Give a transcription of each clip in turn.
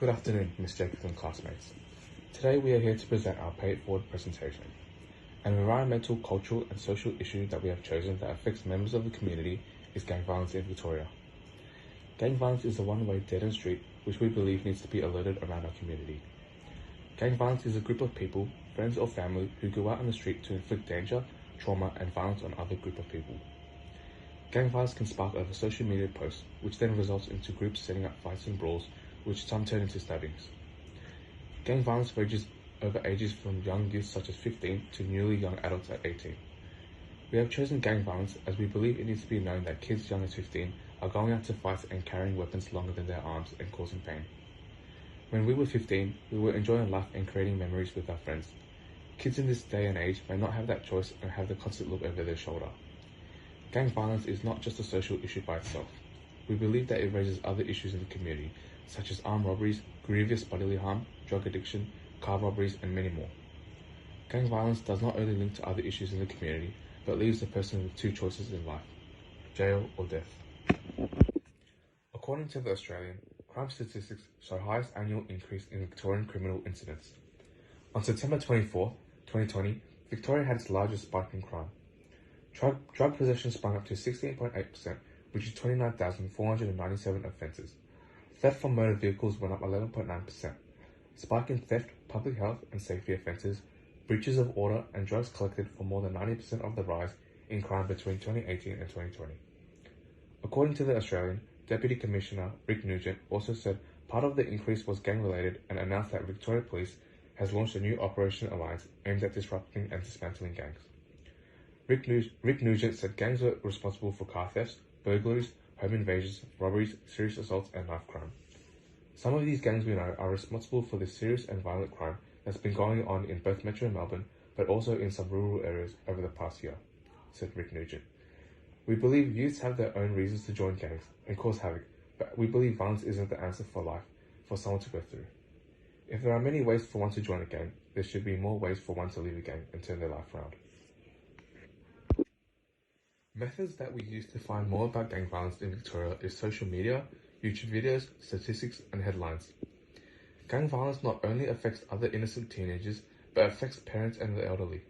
Good afternoon, Ms. Jacobs and classmates. Today we are here to present our Pay It Forward presentation. An environmental, cultural and social issue that we have chosen that affects members of the community is gang violence in Victoria. Gang violence is a one-way dead-end street which we believe needs to be alerted around our community. Gang violence is a group of people, friends or family, who go out on the street to inflict danger, trauma and violence on other group of people. Gang violence can spark over social media posts, which then results into groups setting up fights and brawls, which some turn into stabbings. Gang violence rages over ages from young youth such as 15 to newly young adults at 18. We have chosen gang violence as we believe it needs to be known that kids young as 15 are going out to fights and carrying weapons longer than their arms and causing pain. When we were 15, we were enjoying life and creating memories with our friends. Kids in this day and age may not have that choice and have the constant look over their shoulder. Gang violence is not just a social issue by itself. We believe that it raises other issues in the community, such as armed robberies, grievous bodily harm, drug addiction, car robberies, and many more. Gang violence does not only link to other issues in the community, but leaves the person with two choices in life: jail or death. According to The Australian, crime statistics show highest annual increase in Victorian criminal incidents. On September 24, 2020, Victoria had its largest spike in crime. Drug possession sprung up to 16.8%, which is 29,497 offences. Theft from motor vehicles went up 11.9%. Spike in theft, public health and safety offences, breaches of order and drugs collected for more than 90% of the rise in crime between 2018 and 2020. According to The Australian, Deputy Commissioner Rick Nugent also said part of the increase was gang-related and announced that Victoria Police has launched a new Operation Alliance aimed at disrupting and dismantling gangs. Rick Nugent said gangs were responsible for car thefts, burglaries, home invasions, robberies, serious assaults and knife crime. Some of these gangs we know are responsible for the serious and violent crime that's been going on in both Metro Melbourne but also in some rural areas over the past year, said Rick Nugent. We believe youths have their own reasons to join gangs and cause havoc, but we believe violence isn't the answer for life for someone to go through. If there are many ways for one to join a gang, there should be more ways for one to leave a gang and turn their life around. Methods that we use to find more about gang violence in Victoria is social media, YouTube videos, statistics and headlines. Gang violence not only affects other innocent teenagers, but affects parents and the elderly.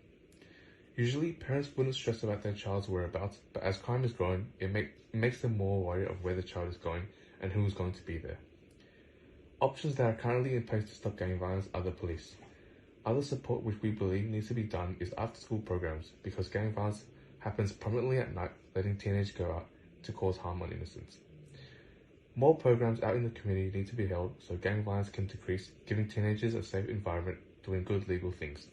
Usually, parents wouldn't stress about their child's whereabouts, but as crime is growing, it makes them more worried of where the child is going and who is going to be there. Options that are currently in place to stop gang violence are the police. Other support which we believe needs to be done is after-school programs, because gang violence happens prominently at night, letting teenagers go out to cause harm on innocents. More programs out in the community need to be held so gang violence can decrease, giving teenagers a safe environment doing good legal things.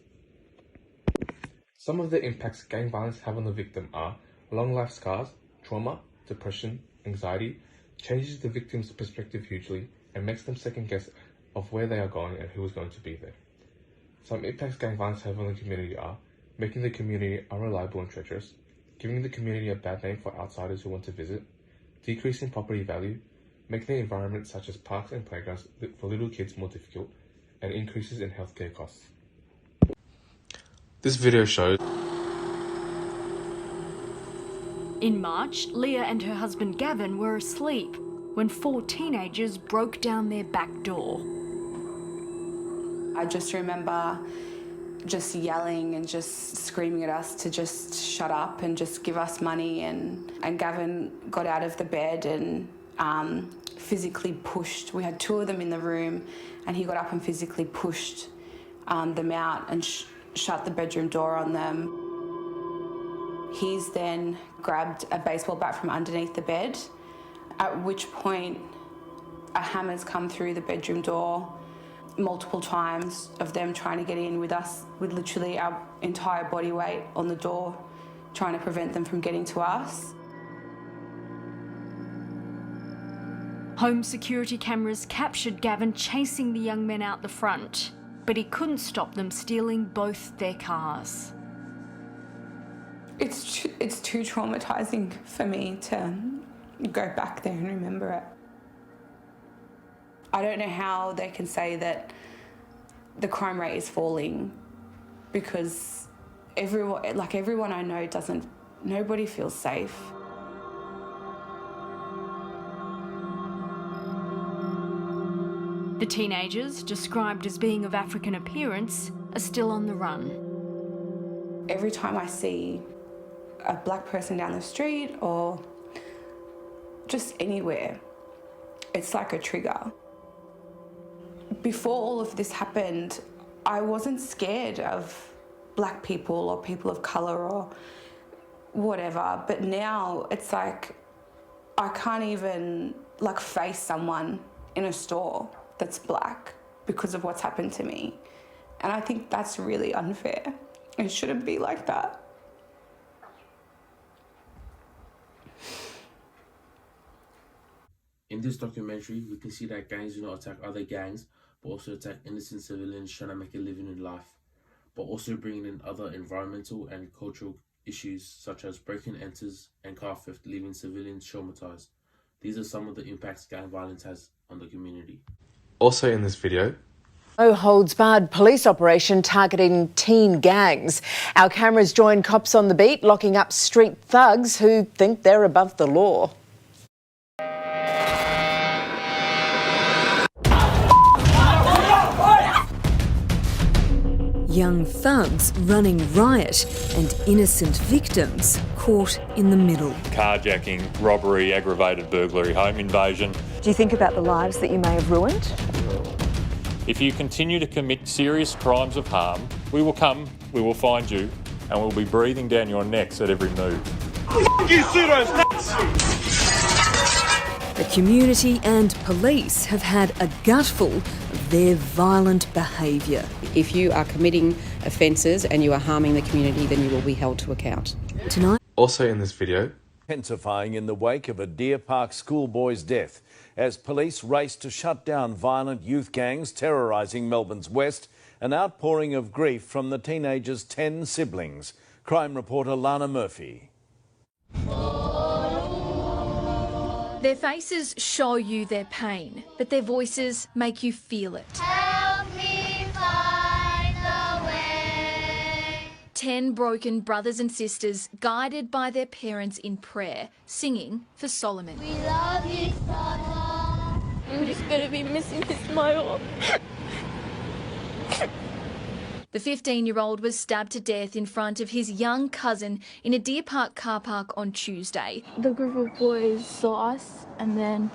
Some of the impacts gang violence have on the victim are long life scars, trauma, depression, anxiety, changes the victim's perspective hugely and makes them second guess of where they are going and who is going to be there. Some impacts gang violence have on the community are making the community unreliable and treacherous, giving the community a bad name for outsiders who want to visit, decreasing property value, making the environment such as parks and playgrounds for little kids more difficult, and increases in healthcare costs. This video shows. In March, Leah and her husband Gavin were asleep when 4 teenagers broke down their back door. I just remember just yelling and just screaming at us to just shut up and just give us money, and Gavin got out of the bed and physically pushed. We had 2 of them in the room and he got up and physically pushed them out and shut the bedroom door on them. He's then grabbed a baseball bat from underneath the bed, at which point a hammer's come through the bedroom door multiple times of them trying to get in with us, with literally our entire body weight on the door, trying to prevent them from getting to us. Home security cameras captured Gavin chasing the young men out the front, but he couldn't stop them stealing both their cars. It's too traumatising for me to go back there and remember it. I don't know how they can say that the crime rate is falling, because everyone I know nobody feels safe. The teenagers, described as being of African appearance, are still on the run. Every time I see a black person down the street or just anywhere, it's like a trigger. Before all of this happened, I wasn't scared of black people or people of colour or whatever, but now it's like I can't even face someone in a store that's black because of what's happened to me. And I think that's really unfair. It shouldn't be like that. In this documentary, we can see that gangs do not attack other gangs, but also attack innocent civilians trying to make a living in life, but also bringing in other environmental and cultural issues such as break-in enters and car theft, leaving civilians traumatized. These are some of the impacts gang violence has on the community. Also in this video, No holds barred police operation targeting teen gangs. Our cameras join cops on the beat, locking up street thugs who think they're above the law. Young thugs running riot and innocent victims caught in the middle. Carjacking, robbery, aggravated burglary, home invasion. Do you think about the lives that you may have ruined? If you continue to commit serious crimes of harm, we will come, we will find you, and we'll be breathing down your necks at every move. The community and police have had a gutful of their violent behaviour. If you are committing offences and you are harming the community, then you will be held to account. Tonight, also in this video, intensifying in the wake of a Deer Park schoolboy's death as police race to shut down violent youth gangs terrorising Melbourne's west, an outpouring of grief from the teenagers' 10 siblings. Crime reporter Lana Murphy. Their faces show you their pain, but their voices make you feel it. Help me find the way. 10 broken brothers and sisters guided by their parents in prayer, singing for Solomon. We love you, Solomon. I'm just going to be missing his smile. The 15-year-old was stabbed to death in front of his young cousin in a Deer Park car park on Tuesday. The group of boys saw us and then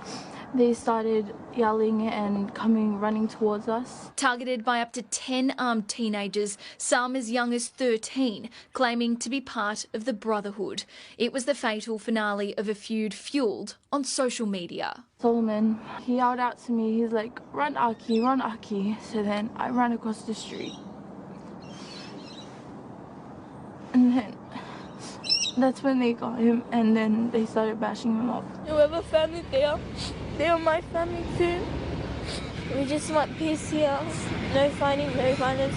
they started yelling and running towards us. Targeted by up to 10 armed teenagers, some as young as 13, claiming to be part of the Brotherhood. It was the fatal finale of a feud fuelled on social media. Solomon, he yelled out to me, he's like, "Run, Aki, run, Aki." So then I ran across the street. And then that's when they got him and then they started bashing him up. Whoever found me there, they are my family too. We just want peace here. No fighting, no violence.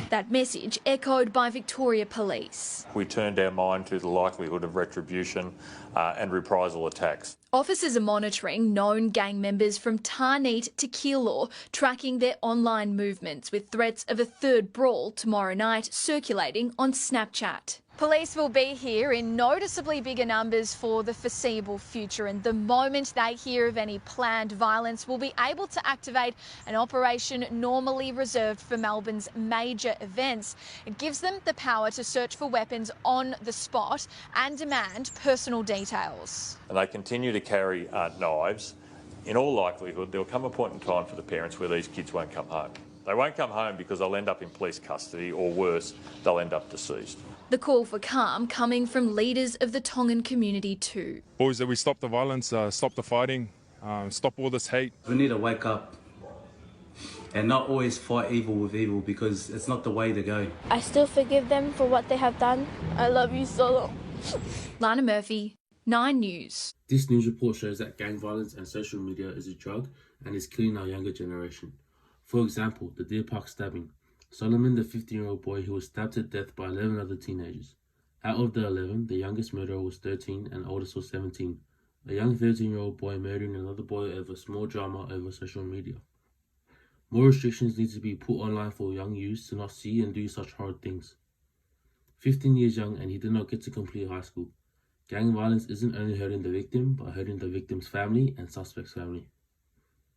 That message echoed by Victoria Police. We turned our mind to the likelihood of retribution and reprisal attacks. Officers are monitoring known gang members from Tarneet to Keilor, tracking their online movements with threats of a third brawl tomorrow night circulating on Snapchat. Police will be here in noticeably bigger numbers for the foreseeable future, and the moment they hear of any planned violence, will be able to activate an operation normally reserved for Melbourne's major events. It gives them the power to search for weapons on the spot and demand personal details. And they continue to carry knives. In all likelihood, there'll come a point in time for the parents where these kids won't come home. They won't come home because they'll end up in police custody, or worse, they'll end up deceased. The call for calm coming from leaders of the Tongan community too. Boys, that we stop the violence, stop the fighting, stop all this hate. We need to wake up and not always fight evil with evil, because it's not the way to go. I still forgive them for what they have done. I love you, Solo. Lana Murphy, 9 News. This news report shows that gang violence and social media is a drug and is killing our younger generation. For example, the Deer Park stabbing. Solomon, the 15-year-old boy who was stabbed to death by 11 other teenagers. Out of the 11, the youngest murderer was 13 and oldest was 17. A young 13-year-old boy murdering another boy over small drama over social media. More restrictions need to be put online for young youths to not see and do such horrid things. 15 years young and he did not get to complete high school. Gang violence isn't only hurting the victim, but hurting the victim's family and suspect's family.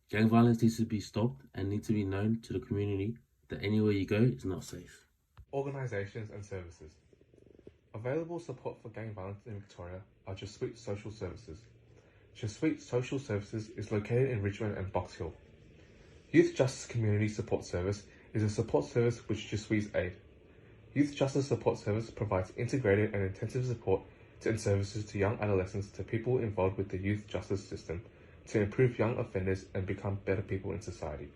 Gang violence needs to be stopped and needs to be known to the community that anywhere you go is not safe. Organisations and services. Available support for gang violence in Victoria are Jesuit Social Services. Jesuit Social Services is located in Richmond and Box Hill. Youth Justice Community Support Service is a support service which Jesuits aid. Youth Justice Support Service provides integrated and intensive support and services to young adolescents to people involved with the youth justice system to improve young offenders and become better people in society.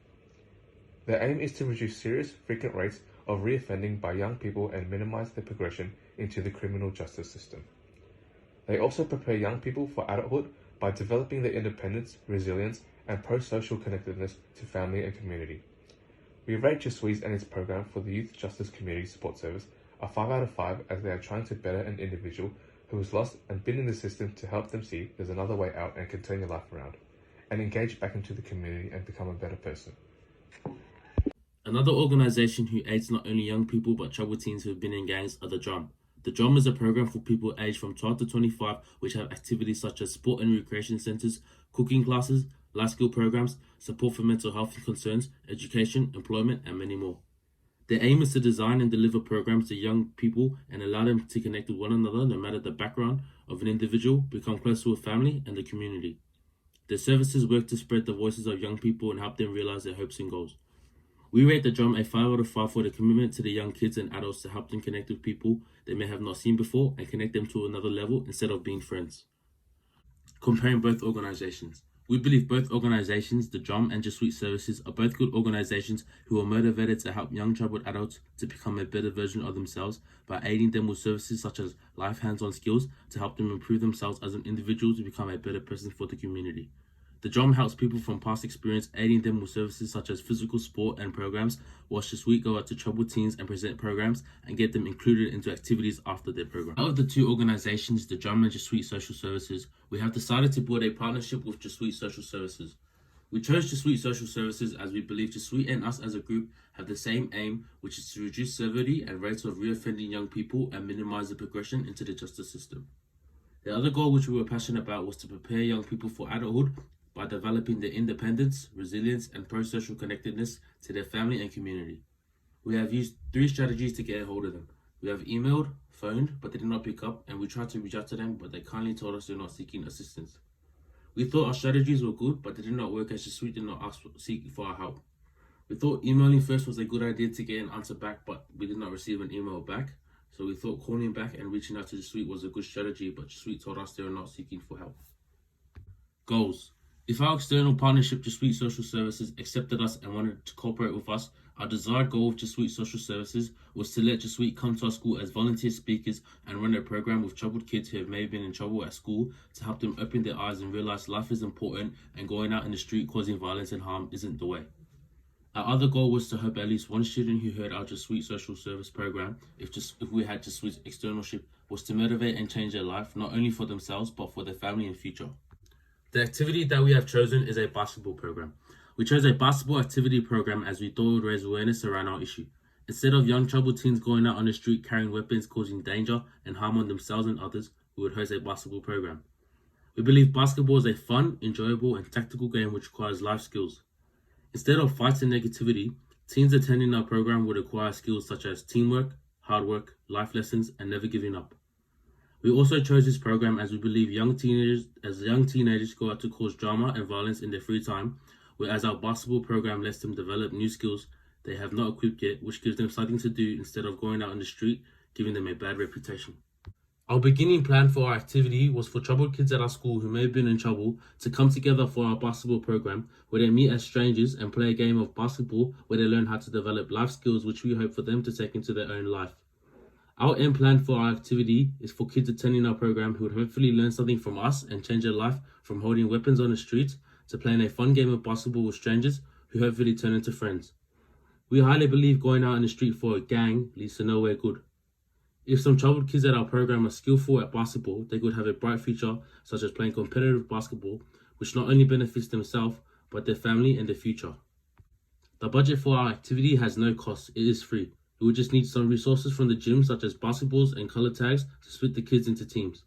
Their aim is to reduce serious, frequent rates of reoffending by young people and minimise their progression into the criminal justice system. They also prepare young people for adulthood by developing their independence, resilience, and pro-social connectedness to family and community. We rate Jesuits and its program for the Youth Justice Community Support Service a 5 out of 5 as they are trying to better an individual who is lost and been in the system to help them see there's another way out and can turn your life around, and engage back into the community and become a better person. Another organisation who aids not only young people but troubled teens who have been in gangs are the Drum. The Drum is a program for people aged from 12 to 25 which have activities such as sport and recreation centres, cooking classes, life skill programs, support for mental health concerns, education, employment, and many more. Their aim is to design and deliver programs to young people and allow them to connect with one another no matter the background of an individual, become close to a family and the community. Their services work to spread the voices of young people and help them realise their hopes and goals. We rate the Drum a 5 out of 5 for the commitment to the young kids and adults to help them connect with people they may have not seen before and connect them to another level instead of being friends. Comparing both organisations. We believe both organisations, the Drum and Jesuit Services, are both good organisations who are motivated to help young troubled adults to become a better version of themselves by aiding them with services such as life hands-on skills to help them improve themselves as an individual to become a better person for the community. The Drum helps people from past experience, aiding them with services such as physical support and programs, whilst Jesuit go out to troubled teens and present programs and get them included into activities after their program. Out of the two organisations, the Drum and Jesuit Social Services, we have decided to build a partnership with Jesuit Social Services. We chose Jesuit Social Services as we believe Jesuit and us as a group have the same aim, which is to reduce severity and rates of reoffending young people and minimise the progression into the justice system. The other goal which we were passionate about was to prepare young people for adulthood by developing their independence, resilience, and pro-social connectedness to their family and community. We have used 3 strategies to get a hold of them. We have emailed, phoned, but they did not pick up, and we tried to reach out to them, but they kindly told us they're not seeking assistance. We thought our strategies were good, but they did not work as Jesuit did not seek for our help. We thought emailing first was a good idea to get an answer back, but we did not receive an email back. So we thought calling back and reaching out to Jesuit was a good strategy, but Jesuit told us they were not seeking for help. Goals. If our external partnership Jesuit Social Services accepted us and wanted to cooperate with us, our desired goal with Jesuit Social Services was to let Jesuit come to our school as volunteer speakers and run a program with troubled kids who have maybe been in trouble at school to help them open their eyes and realise life is important and going out in the street causing violence and harm isn't the way. Our other goal was to help at least one student who heard our Jesuit Social Service program, if we had Jesuit's externalship, was to motivate and change their life, not only for themselves but for their family and future. The activity that we have chosen is a basketball program. We chose a basketball activity program as we thought it would raise awareness around our issue. Instead of young troubled teens going out on the street carrying weapons causing danger and harm on themselves and others, we would host a basketball program. We believe basketball is a fun, enjoyable and tactical game which requires life skills. Instead of fighting negativity, teens attending our program would acquire skills such as teamwork, hard work, life lessons and never giving up. We also chose this program as we believe young teenagers go out to cause drama and violence in their free time, whereas our basketball program lets them develop new skills they have not equipped yet, which gives them something to do instead of going out on the street, giving them a bad reputation. Our beginning plan for our activity was for troubled kids at our school who may have been in trouble to come together for our basketball program, where they meet as strangers and play a game of basketball where they learn how to develop life skills which we hope for them to take into their own life. Our end plan for our activity is for kids attending our program who would hopefully learn something from us and change their life from holding weapons on the streets to playing a fun game of basketball with strangers who hopefully turn into friends. We highly believe going out in the street for a gang leads to nowhere good. If some troubled kids at our program are skillful at basketball, they could have a bright future such as playing competitive basketball, which not only benefits themselves but their family and their future. The budget for our activity has no cost, it is free. We would just need some resources from the gym such as basketballs and colour tags to split the kids into teams.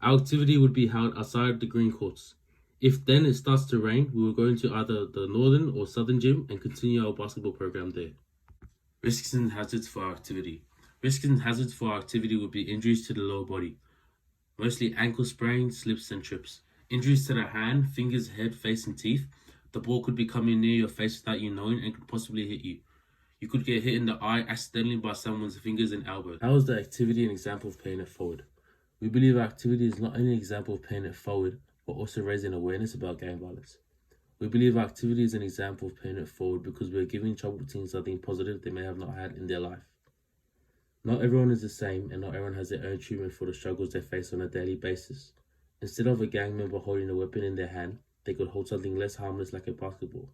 Our activity would be held outside the green courts. If then it starts to rain, we will go into either the northern or southern gym and continue our basketball program there. Risks and hazards for our activity. Risks and hazards for our activity would be injuries to the lower body, mostly ankle sprains, slips and trips. Injuries to the hand, fingers, head, face and teeth. The ball could be coming near your face without you knowing and could possibly hit you. You could get hit in the eye accidentally by someone's fingers and elbows. How is the activity an example of paying it forward? We believe our activity is not only an example of paying it forward, but also raising awareness about gang violence. We believe our activity is an example of paying it forward because we are giving troubled teens something positive they may have not had in their life. Not everyone is the same, and not everyone has their own treatment for the struggles they face on a daily basis. Instead of a gang member holding a weapon in their hand, they could hold something less harmless like a basketball.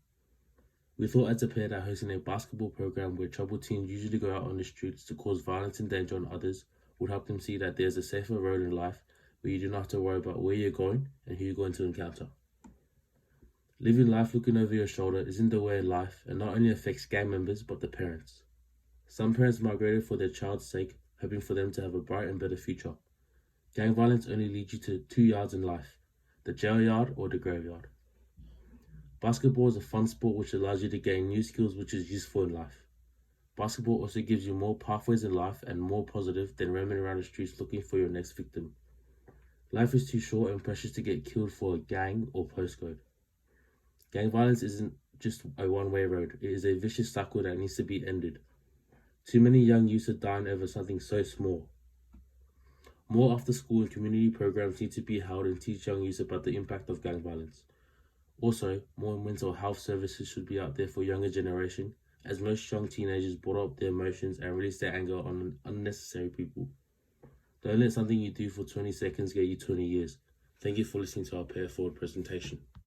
We thought as a pair that hosting a basketball program where troubled teens usually go out on the streets to cause violence and danger on others would help them see that there's a safer road in life where you do not have to worry about where you're going and who you're going to encounter. Living life looking over your shoulder isn't the way of life and not only affects gang members but the parents. Some parents migrated for their child's sake, hoping for them to have a bright and better future. Gang violence only leads you to 2 yards in life, the jail yard or the graveyard. Basketball is a fun sport which allows you to gain new skills which is useful in life. Basketball also gives you more pathways in life and more positive than roaming around the streets looking for your next victim. Life is too short and precious to get killed for a gang or postcode. Gang violence isn't just a one-way road, it is a vicious cycle that needs to be ended. Too many young youths are dying over something so small. More after-school and community programs need to be held and teach young youths about the impact of gang violence. Also, more mental health services should be out there for younger generation, as most young teenagers bottle up their emotions and release their anger on unnecessary people. Don't let something you do for 20 seconds get you 20 years. Thank you for listening to our Pay It Forward presentation.